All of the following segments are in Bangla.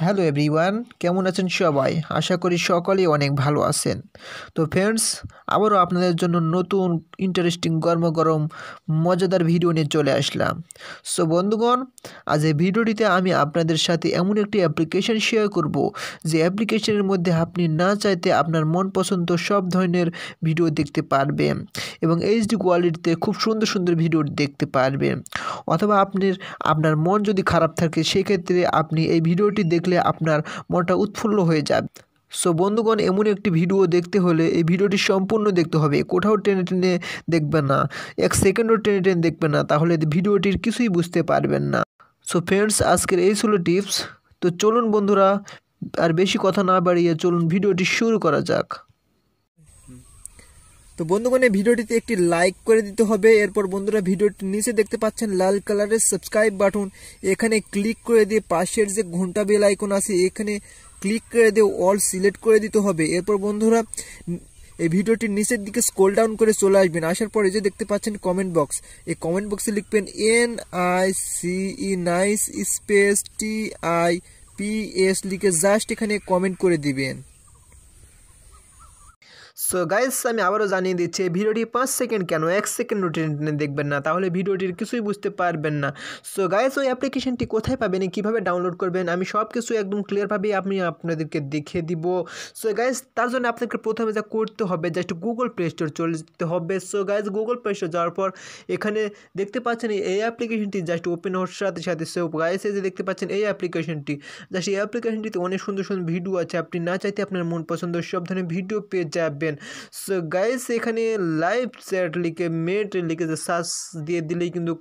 হ্যালো এভরিওয়ান, কেমন আছেন সবাই? আশা করি সকলেই অনেক ভালো আছেন। তো ফ্রেন্ডস, আবারও আপনাদের জন্য নতুন ইন্টারেস্টিং গরম মজাদার ভিডিও নিয়ে চলে আসলাম। সো বন্ধুগণ, আজ এই ভিডিওটিতে আমি আপনাদের সাথে এমন একটি অ্যাপ্লিকেশন শেয়ার করব, যে অ্যাপ্লিকেশনের মধ্যে আপনি না চাইতে আপনার মন পছন্দ সব ধরনের ভিডিও দেখতে পারবেন এবং এইচডি কোয়ালিটিতে খুব সুন্দর সুন্দর ভিডিও দেখতে পারবেন। অথবা আপনার মন যদি খারাপ থাকে, সেক্ষেত্রে আপনি এই ভিডিওটি দেখলে আপনার মনটা উৎফুল্ল হয়ে যাবে। সো বন্ধুগণ, এমন একটি ভিডিও দেখতে হলে এই ভিডিওটি সম্পূর্ণ দেখতে হবে, কোথাও টেনে টেনে দেখবেন না, এক সেকেন্ডও টেনে টেনে দেখবেন না, তাহলে ভিডিওটির কিছুই বুঝতে পারবেন না। সো ফ্রেন্ডস, আজকের এই ছিল টিপস। তো চলুন বন্ধুরা, আর বেশি কথা না বাড়িয়ে চলুন ভিডিওটি শুরু করা যাক। তো বন্ধুগণ, এই ভিডিওটিতে একটি লাইক করে দিতে হবে। এরপর বন্ধুরা, ভিডিওটির নিচে দেখতে পাচ্ছেন লাল কালারের সাবস্ক্রাইব বাটন, এখানে ক্লিক করে দিয়ে পাশের যে ঘন্টা বেল আইকন আছে এখানে ক্লিক করে দিয়ে অল সিলেক্ট করে দিতে হবে। এরপর বন্ধুরা, এই ভিডিওটির নিচের দিকে স্ক্রল ডাউন করে চলে আসবেন। আসার পরে যে দেখতে পাচ্ছেন কমেন্ট বক্স, এই কমেন্ট বক্সে লিখবেন NICE নাইস স্পেস TIPS লিখে জাস্ট এখানে কমেন্ট করে দিবেন। সো গাইস, আমি আবারও জানিয়ে দিচ্ছি, এই ভিডিওটি 5 সেকেন্ড কেন 1 সেকেন্ডও টেনে দেখবেন না, তাহলে ভিডিওটির কিছুই বুঝতে পারবেন না। সো গাইস, ওই অ্যাপ্লিকেশনটি কোথায় পাবেন, কীভাবে ডাউনলোড করবেন, আমি সব কিছু একদম ক্লিয়ারভাবেই আপনাদেরকে দেখিয়ে দিব। সো গাইস, তার জন্য আপনাকে প্রথমে যা করতে হবে, জাস্ট গুগল প্লে স্টোর চলে যেতে হবে। So guys, Google play store যাওয়ার পর এখানে দেখতে পাচ্ছেন এই অ্যাপ্লিকেশনটি জাস্ট ওপেন হওয়ার সাথে সাথে, সো গাইস এই যে দেখতে পাচ্ছেন এই অ্যাপ্লিকেশনটি, জাস্ট এই অ্যাপ্লিকেশনটিতে অনেক সুন্দর সুন্দর ভিডিও আছে, আপনি না চাইতে আপনার মন পছন্দের সব ধরনের ভিডিও পেয়ে যাবেন। সো গাইস, এখানে লাইভ চ্যাট লিখে মেট লিখে যে সার্চ দিয়ে দিলেই কিন্তু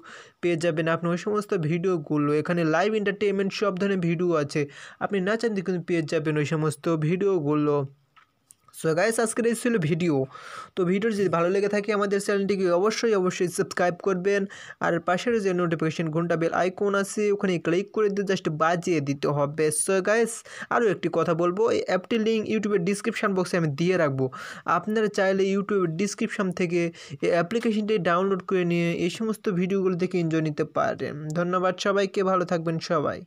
পেয়ে যাবেন আপনি ওই সমস্ত ভিডিওগুলো। এখানে লাইভ এন্টারটেনমেন্ট সব ধরনের ভিডিও আছে, আপনি না চাইতে কিন্তু পেয়ে যাবেন ওই সমস্ত ভিডিওগুলো। সো গাইস, আজকের এই ছিল ভিডিও। তো ভিডিও যদি ভালো লেগে থাকে আমাদের চ্যানেলটিকে অবশ্যই সাবস্ক্রাইব করবেন, আর পাশের যে নোটিফিকেশন ঘন্টা বেল আইকন আছে ওখানে ক্লিক করে দিয়ে জাস্ট বাজিয়ে দিতে হবে। সো গাইস, আরও একটি কথা বলবো, এই অ্যাপটির লিঙ্ক ইউটিউবের ডিসক্রিপশান বক্সে আমি দিয়ে রাখবো, আপনারা চাইলে ইউটিউবের ডিসক্রিপশান থেকে এই অ্যাপ্লিকেশনটি ডাউনলোড করে নিয়ে এই সমস্ত ভিডিওগুলো থেকে এনজয় নিতে পারেন। ধন্যবাদ সবাইকে, ভালো থাকবেন সবাই।